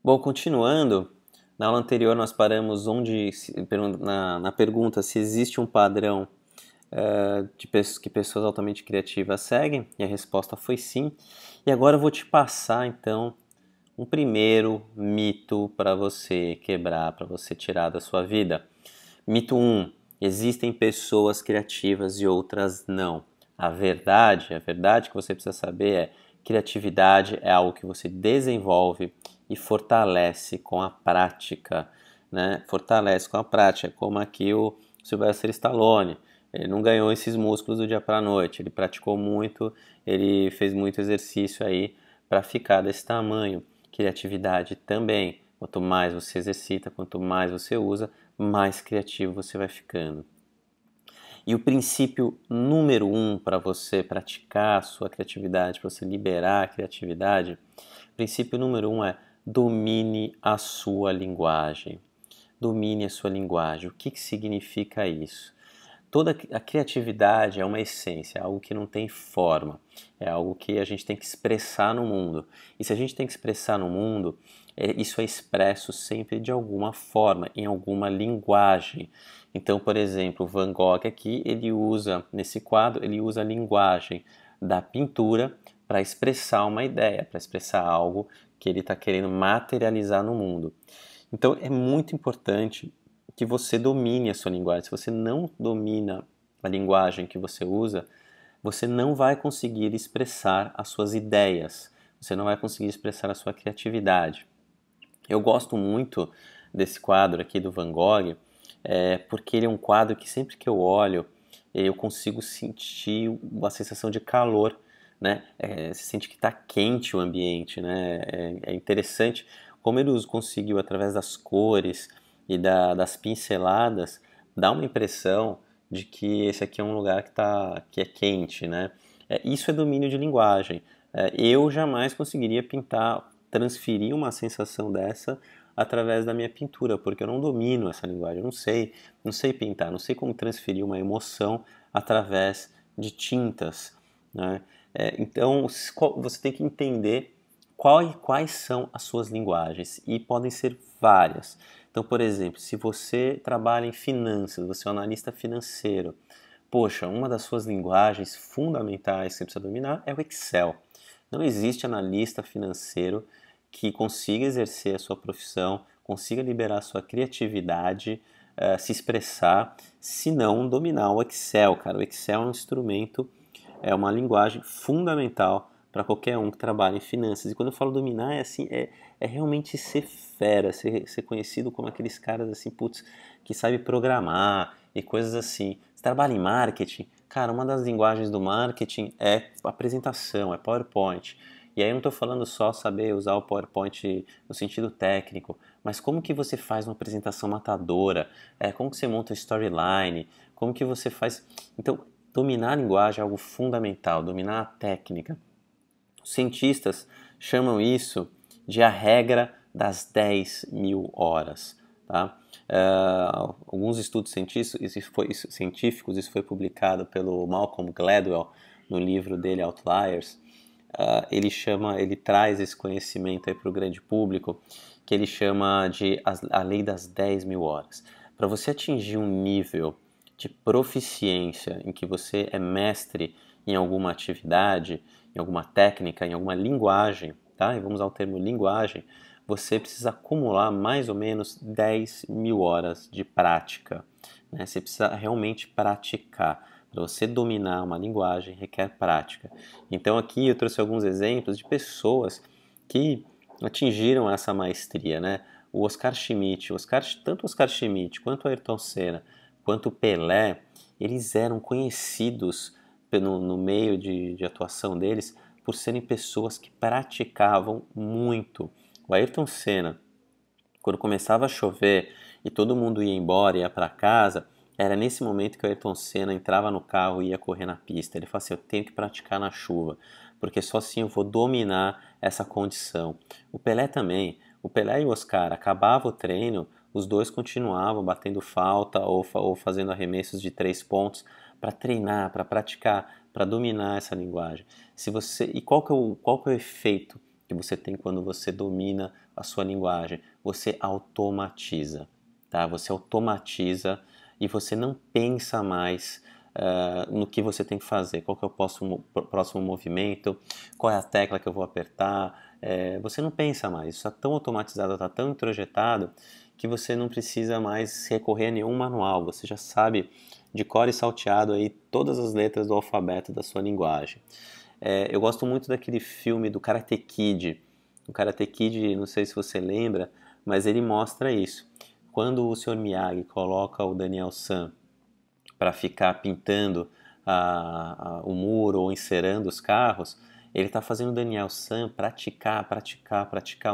Bom, continuando, na aula anterior nós paramos na pergunta se existe um padrão que pessoas altamente criativas seguem, e a resposta foi sim. E agora eu vou te passar então um primeiro mito para você quebrar, para você tirar da sua vida. Mito 1. Existem pessoas criativas e outras não. A verdade que você precisa saber é: criatividade é algo que você desenvolve e fortalece com a prática, né? Fortalece com a prática, como aqui o Sylvester Stallone. Ele não ganhou esses músculos do dia para a noite, ele praticou muito, ele fez muito exercício aí para ficar desse tamanho. Criatividade também. Quanto mais você exercita, quanto mais você usa, mais criativo você vai ficando. E o princípio número 1 para você praticar a sua criatividade, para você liberar a criatividade, o princípio número 1 é: domine a sua linguagem. Domine a sua linguagem. O que significa isso? Toda a criatividade é uma essência, é algo que não tem forma, é algo que a gente tem que expressar no mundo. E se a gente tem que expressar no mundo, isso é expresso sempre de alguma forma, em alguma linguagem. Então, por exemplo, Van Gogh aqui, nesse quadro, ele usa a linguagem da pintura para expressar uma ideia, para expressar algo que ele está querendo materializar no mundo. Então, é muito importante que você domine a sua linguagem. Se você não domina a linguagem que você usa, você não vai conseguir expressar as suas ideias, você não vai conseguir expressar a sua criatividade. Eu gosto muito desse quadro aqui do Van Gogh, porque ele é um quadro que sempre que eu olho, eu consigo sentir uma sensação de calor, né? Você sente que está quente o ambiente, né? É interessante como ele conseguiu, através das cores e das pinceladas, dar uma impressão de que esse aqui é um lugar que é quente, né? Isso é domínio de linguagem. Eu jamais conseguiria pintar, transferir uma sensação dessa através da minha pintura, porque eu não domino essa linguagem, eu não sei pintar, não sei como transferir uma emoção através de tintas, né? Então você tem que entender quais são as suas linguagens, e podem ser várias. Então, por exemplo, se você trabalha em finanças, você é um analista financeiro, poxa, uma das suas linguagens fundamentais que você precisa dominar é o Excel. Não existe analista financeiro que consiga exercer a sua profissão, consiga liberar a sua criatividade, se expressar, se não dominar o Excel, cara. O Excel é um instrumento, é uma linguagem fundamental para qualquer um que trabalha em finanças. E quando eu falo dominar, é assim, é realmente ser fera, ser conhecido como aqueles caras assim, putz, que sabe programar e coisas assim. Você trabalha em marketing, cara, uma das linguagens do marketing é apresentação, é PowerPoint. E aí eu não estou falando só saber usar o PowerPoint no sentido técnico, mas como que você faz uma apresentação matadora, como que você monta uma storyline, como que você faz... Então, dominar a linguagem é algo fundamental, dominar a técnica. Os cientistas chamam isso de a regra das 10.000 horas. Tá? Alguns estudos científicos, isso foi publicado pelo Malcolm Gladwell no livro dele Outliers. Ele traz esse conhecimento para o grande público, que ele chama de a lei das 10.000 horas. Para você atingir um nível de proficiência em que você é mestre em alguma atividade, em alguma técnica, em alguma linguagem, tá? E vamos usar o termo linguagem, você precisa acumular mais ou menos 10.000 horas de prática, né? Você precisa realmente praticar. Para você dominar uma linguagem, requer prática. Então aqui eu trouxe alguns exemplos de pessoas que atingiram essa maestria, né? O Oscar Schmidt, tanto o Oscar Schmidt quanto o Ayrton Senna, quanto o Pelé, eles eram conhecidos no meio de atuação deles por serem pessoas que praticavam muito. O Ayrton Senna, quando começava a chover e todo mundo ia embora, ia para casa, era nesse momento que o Ayrton Senna entrava no carro e ia correr na pista. Ele falou assim: eu tenho que praticar na chuva, porque só assim eu vou dominar essa condição. O Pelé também. O Pelé e o Oscar, acabava o treino, os dois continuavam batendo falta ou fazendo arremessos de 3 pontos para treinar, para praticar, para dominar essa linguagem. E qual que é o efeito que você tem quando você domina a sua linguagem. Você automatiza, tá? Você automatiza e você não pensa mais no que você tem que fazer, qual que é o próximo movimento, qual é a tecla que eu vou apertar. Você não pensa mais, isso está tão automatizado, está tão introjetado, que você não precisa mais recorrer a nenhum manual, você já sabe de cor e salteado aí todas as letras do alfabeto da sua linguagem. Eu gosto muito daquele filme do Karate Kid. O Karate Kid, não sei se você lembra, mas ele mostra isso. Quando o Sr. Miyagi coloca o Daniel San para ficar pintando o muro ou encerando os carros, ele está fazendo o Daniel San praticar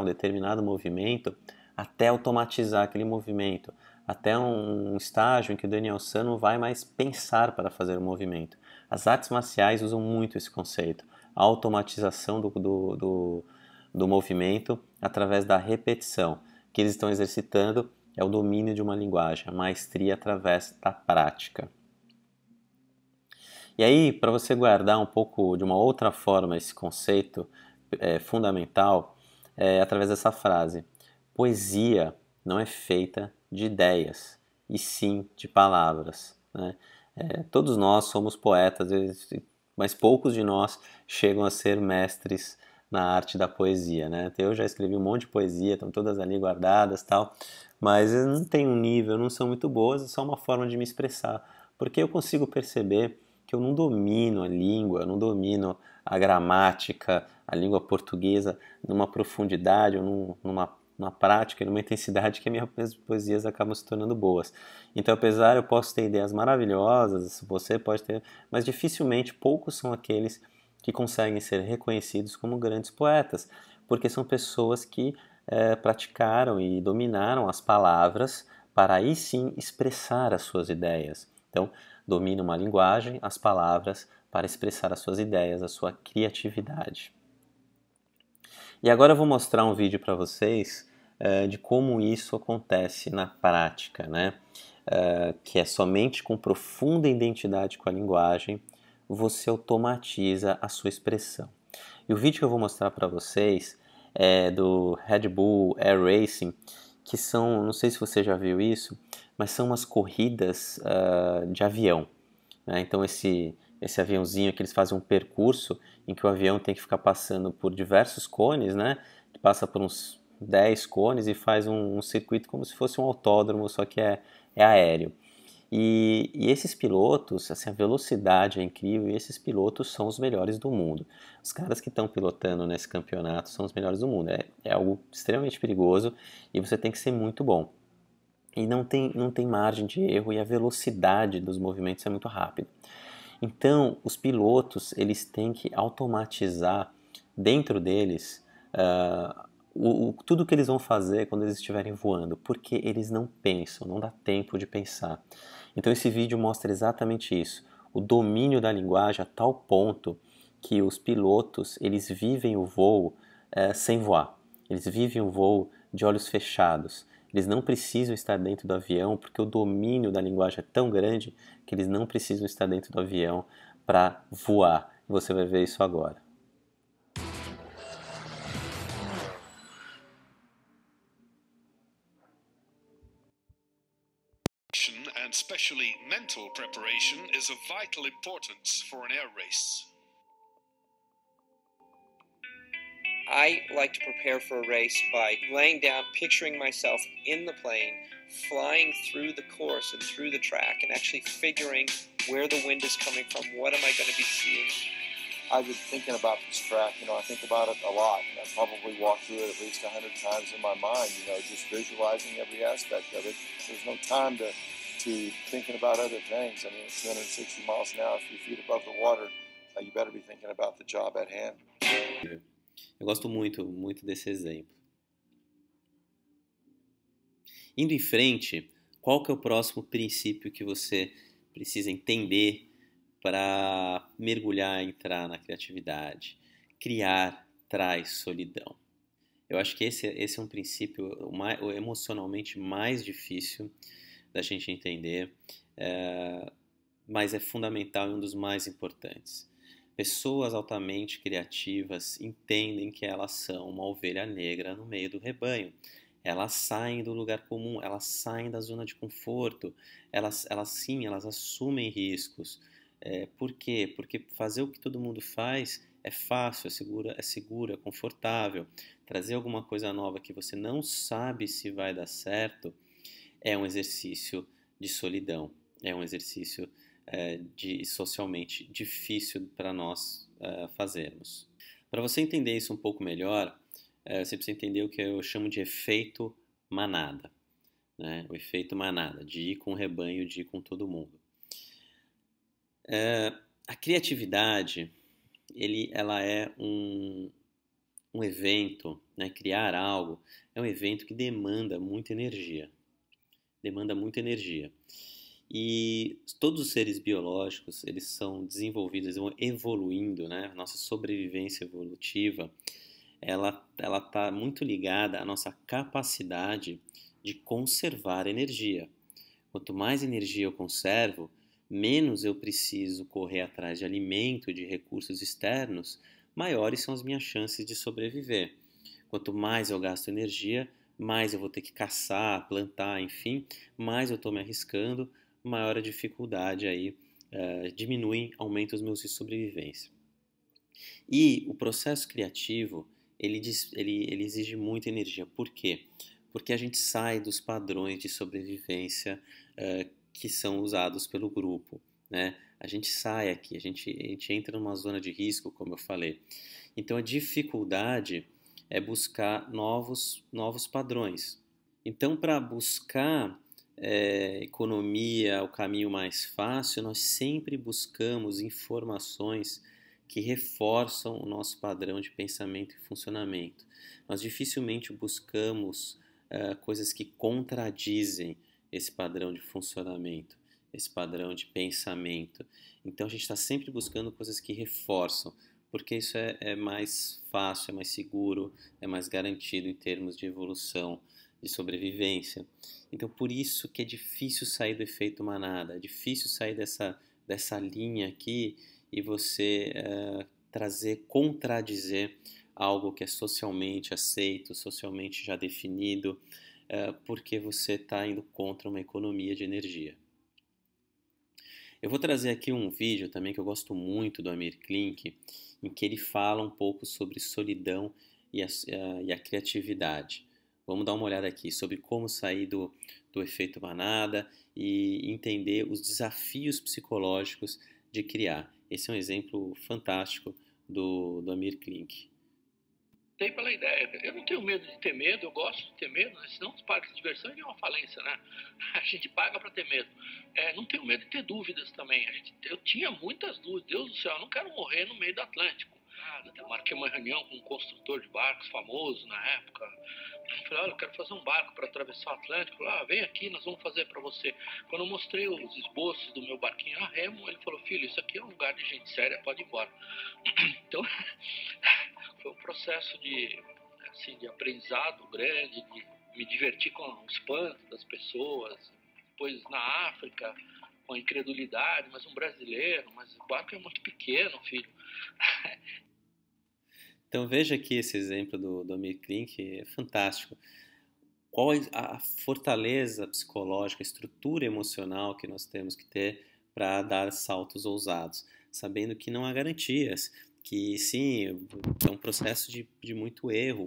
um determinado movimento até automatizar aquele movimento, até um estágio em que o Daniel San não vai mais pensar para fazer o movimento. As artes marciais usam muito esse conceito, a automatização do movimento através da repetição. O que eles estão exercitando é o domínio de uma linguagem, a maestria através da prática. E aí, para você guardar um pouco de uma outra forma esse conceito fundamental, através dessa frase: poesia não é feita de ideias, e sim de palavras, né? Todos nós somos poetas, mas poucos de nós chegam a ser mestres na arte da poesia, né? Eu já escrevi um monte de poesia, estão todas ali guardadas, tal, mas eu não tenho um nível, não são muito boas, é só uma forma de me expressar, porque eu consigo perceber que eu não domino a língua, eu não domino a gramática, a língua portuguesa numa profundidade ou numa prática, numa intensidade que as minhas poesias acabam se tornando boas. Então, apesar eu posso ter ideias maravilhosas, você pode ter, mas dificilmente poucos são aqueles que conseguem ser reconhecidos como grandes poetas, porque são pessoas que praticaram e dominaram as palavras para aí sim expressar as suas ideias. Então, domina uma linguagem, as palavras, para expressar as suas ideias, a sua criatividade. E agora eu vou mostrar um vídeo para vocês de como isso acontece na prática, né? Que é somente com profunda identidade com a linguagem você automatiza a sua expressão. E o vídeo que eu vou mostrar para vocês é do Red Bull Air Racing, que são, não sei se você já viu isso, mas são umas corridas de avião, né? Então esse aviãozinho que eles fazem um percurso em que o avião tem que ficar passando por diversos cones, né? Passa por uns 10 cones e faz um circuito como se fosse um autódromo, só que é aéreo. E esses pilotos, assim, a velocidade é incrível e esses pilotos são os melhores do mundo. Os caras que estão pilotando nesse campeonato são os melhores do mundo. É algo extremamente perigoso e você tem que ser muito bom. E não tem margem de erro e a velocidade dos movimentos é muito rápida. Então, os pilotos eles têm que automatizar dentro deles tudo que eles vão fazer quando eles estiverem voando, porque eles não pensam, não dá tempo de pensar. Então, esse vídeo mostra exatamente isso, o domínio da linguagem a tal ponto que os pilotos eles vivem o voo sem voar, eles vivem o voo de olhos fechados. Eles não precisam estar dentro do avião porque o domínio da linguagem é tão grande que eles não precisam estar dentro do avião para voar. Você vai ver isso agora. And especially mental preparation is of vital importance for an air race. I like to prepare for a race by laying down, picturing myself in the plane, flying through the course and through the track, and actually figuring where the wind is coming from, what am I going to be seeing. I've been thinking about this track, I think about it a lot, and I probably walk through it at least 100 times in my mind, just visualizing every aspect of it. There's no time to thinking about other things. At 260 miles an hour, a few feet above the water, you better be thinking about the job at hand. Eu gosto muito, muito desse exemplo. Indo em frente, qual que é o próximo princípio que você precisa entender para mergulhar, entrar na criatividade? Criar traz solidão. Eu acho que esse é um princípio o emocionalmente mais difícil da gente entender, mas é fundamental e um dos mais importantes. Pessoas altamente criativas entendem que elas são uma ovelha negra no meio do rebanho. Elas saem do lugar comum, elas saem da zona de conforto, elas assumem riscos. Por quê? Porque fazer o que todo mundo faz é fácil, é seguro, é confortável. Trazer alguma coisa nova que você não sabe se vai dar certo é um exercício de solidão, é um exercício socialmente difícil para nós fazermos. Para você entender isso um pouco melhor, você precisa entender o que eu chamo de efeito manada, né? O efeito manada, de ir com o rebanho, de ir com todo mundo. A criatividade, ela é um evento, né? Criar algo é um evento que demanda muita energia. E todos os seres biológicos, eles são desenvolvidos, eles vão evoluindo, né? A nossa sobrevivência evolutiva, ela está muito ligada à nossa capacidade de conservar energia. Quanto mais energia eu conservo, menos eu preciso correr atrás de alimento, de recursos externos, maiores são as minhas chances de sobreviver. Quanto mais eu gasto energia, mais eu vou ter que caçar, plantar, enfim, mais eu estou me arriscando, maior a dificuldade aí diminui, aumenta os meus riscos de sobrevivência. E o processo criativo, ele exige muita energia. Por quê? Porque a gente sai dos padrões de sobrevivência que são usados pelo grupo, né? A gente sai aqui, a gente entra numa zona de risco, como eu falei. Então a dificuldade é buscar novos padrões. Então, para buscar economia, o caminho mais fácil, nós sempre buscamos informações que reforçam o nosso padrão de pensamento e funcionamento. Nós dificilmente buscamos coisas que contradizem esse padrão de funcionamento, esse padrão de pensamento. Então a gente está sempre buscando coisas que reforçam, porque isso é mais fácil, é mais seguro, é mais garantido em termos de evolução, de sobrevivência. Então por isso que é difícil sair do efeito manada, é difícil sair dessa linha aqui e você contradizer algo que é socialmente aceito, socialmente já definido, porque você está indo contra uma economia de energia. Eu vou trazer aqui um vídeo também que eu gosto muito do Amir Klink, em que ele fala um pouco sobre solidão e a criatividade. Vamos dar uma olhada aqui sobre como sair do efeito manada e entender os desafios psicológicos de criar. Esse é um exemplo fantástico do Amir Klink. Tem pela ideia. Eu não tenho medo de ter medo, eu gosto de ter medo, né? Senão os parques de diversão é uma falência, né? A gente paga para ter medo. Não tenho medo de ter dúvidas também. Eu tinha muitas dúvidas. Deus do céu, eu não quero morrer no meio do Atlântico. Eu marquei uma reunião com um construtor de barcos famoso na época. Eu falei, olha, eu quero fazer um barco para atravessar o Atlântico. Vem aqui, nós vamos fazer para você. Quando eu mostrei os esboços do meu barquinho a remo, ele falou, filho, isso aqui é um lugar de gente séria, pode ir embora. Então, foi um processo de aprendizado grande, de me divertir com o espanto das pessoas. Depois, na África, com a incredulidade, mas um brasileiro, mas o barco é muito pequeno, filho. Então veja aqui esse exemplo do Amir Klink, é fantástico. Qual a fortaleza psicológica, a estrutura emocional que nós temos que ter para dar saltos ousados, sabendo que não há garantias, que sim, é um processo de muito erro.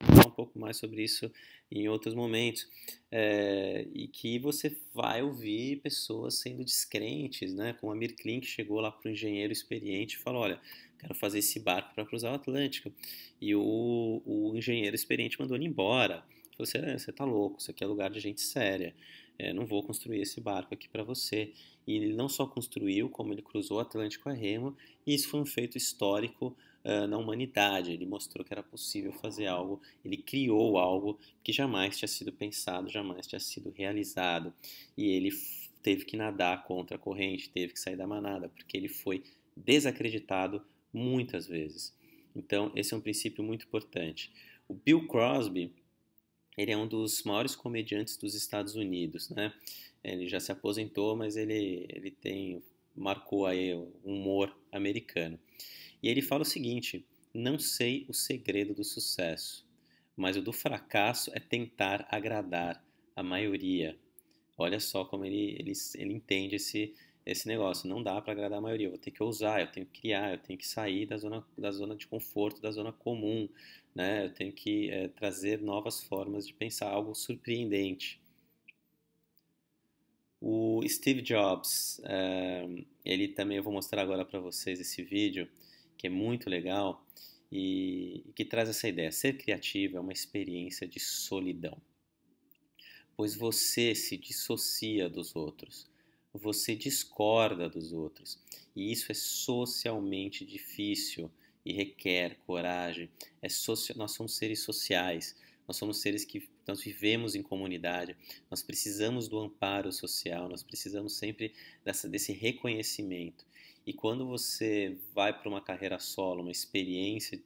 Vou falar um pouco mais sobre isso em outros momentos, e que você vai ouvir pessoas sendo descrentes, né? Como a Amir Klink chegou lá para o engenheiro experiente e falou, olha, quero fazer esse barco para cruzar o Atlântico, e o engenheiro experiente mandou ele embora. Falou, você tá louco, isso aqui é lugar de gente séria, não vou construir esse barco aqui para você. E ele não só construiu, como ele cruzou o Atlântico a remo, e isso foi um feito histórico na humanidade. Ele mostrou que era possível fazer algo, ele criou algo que jamais tinha sido pensado, jamais tinha sido realizado, e ele teve que nadar contra a corrente, teve que sair da manada, porque ele foi desacreditado muitas vezes. Então esse é um princípio muito importante. O Bill Crosby, ele é um dos maiores comediantes dos Estados Unidos, né? Ele já se aposentou, mas ele tem marcou aí o humor americano. E ele fala o seguinte: não sei o segredo do sucesso, mas o do fracasso é tentar agradar a maioria. Olha só como ele entende esse negócio. Não dá para agradar a maioria. Eu vou ter que ousar, eu tenho que criar, eu tenho que sair da zona de conforto, da zona comum, né? Eu tenho que trazer novas formas de pensar, algo surpreendente. O Steve Jobs, ele também, eu vou mostrar agora para vocês esse vídeo, que é muito legal e que traz essa ideia. Ser criativo é uma experiência de solidão, pois você se dissocia dos outros, você discorda dos outros, e isso é socialmente difícil e requer coragem. Nós somos seres sociais, nós somos seres que nós vivemos em comunidade, nós precisamos do amparo social, nós precisamos sempre desse reconhecimento. E quando você vai para uma carreira solo, uma experiência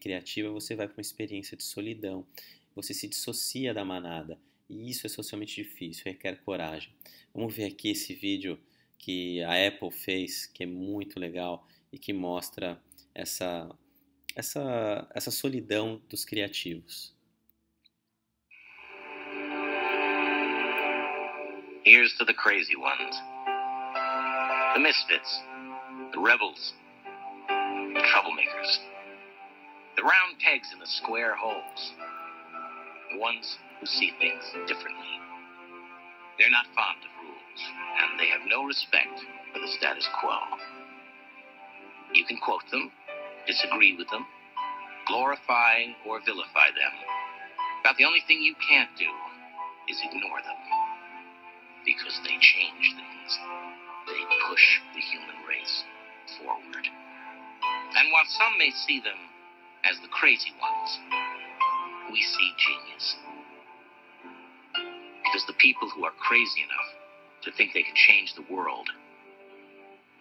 criativa, você vai para uma experiência de solidão, você se dissocia da manada. E isso é socialmente difícil, requer coragem. Vamos ver aqui esse vídeo que a Apple fez, que é muito legal e que mostra essa solidão dos criativos. Here's to the crazy ones, the misfits, the rebels, the troublemakers, the round pegs in the square holes, the ones who see things differently. They're not fond of rules, and they have no respect for the status quo. You can quote them, disagree with them, glorify or vilify them. About the only thing you can't do is ignore them, because they change things. They push the human race forward. And while some may see them as the crazy ones, we see genius. Because the people who are crazy enough to think they can change the world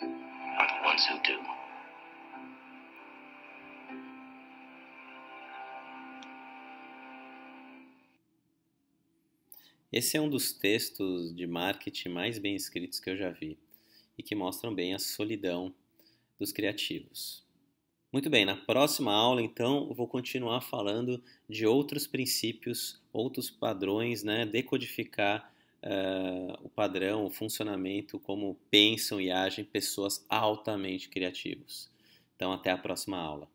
are the ones who do. Esse é um dos textos de marketing mais bem escritos que eu já vi e que mostram bem a solidão dos criativos. Muito bem, na próxima aula, então, eu vou continuar falando de outros princípios, outros padrões, né? Decodificar o padrão, o funcionamento, como pensam e agem pessoas altamente criativas. Então, até a próxima aula.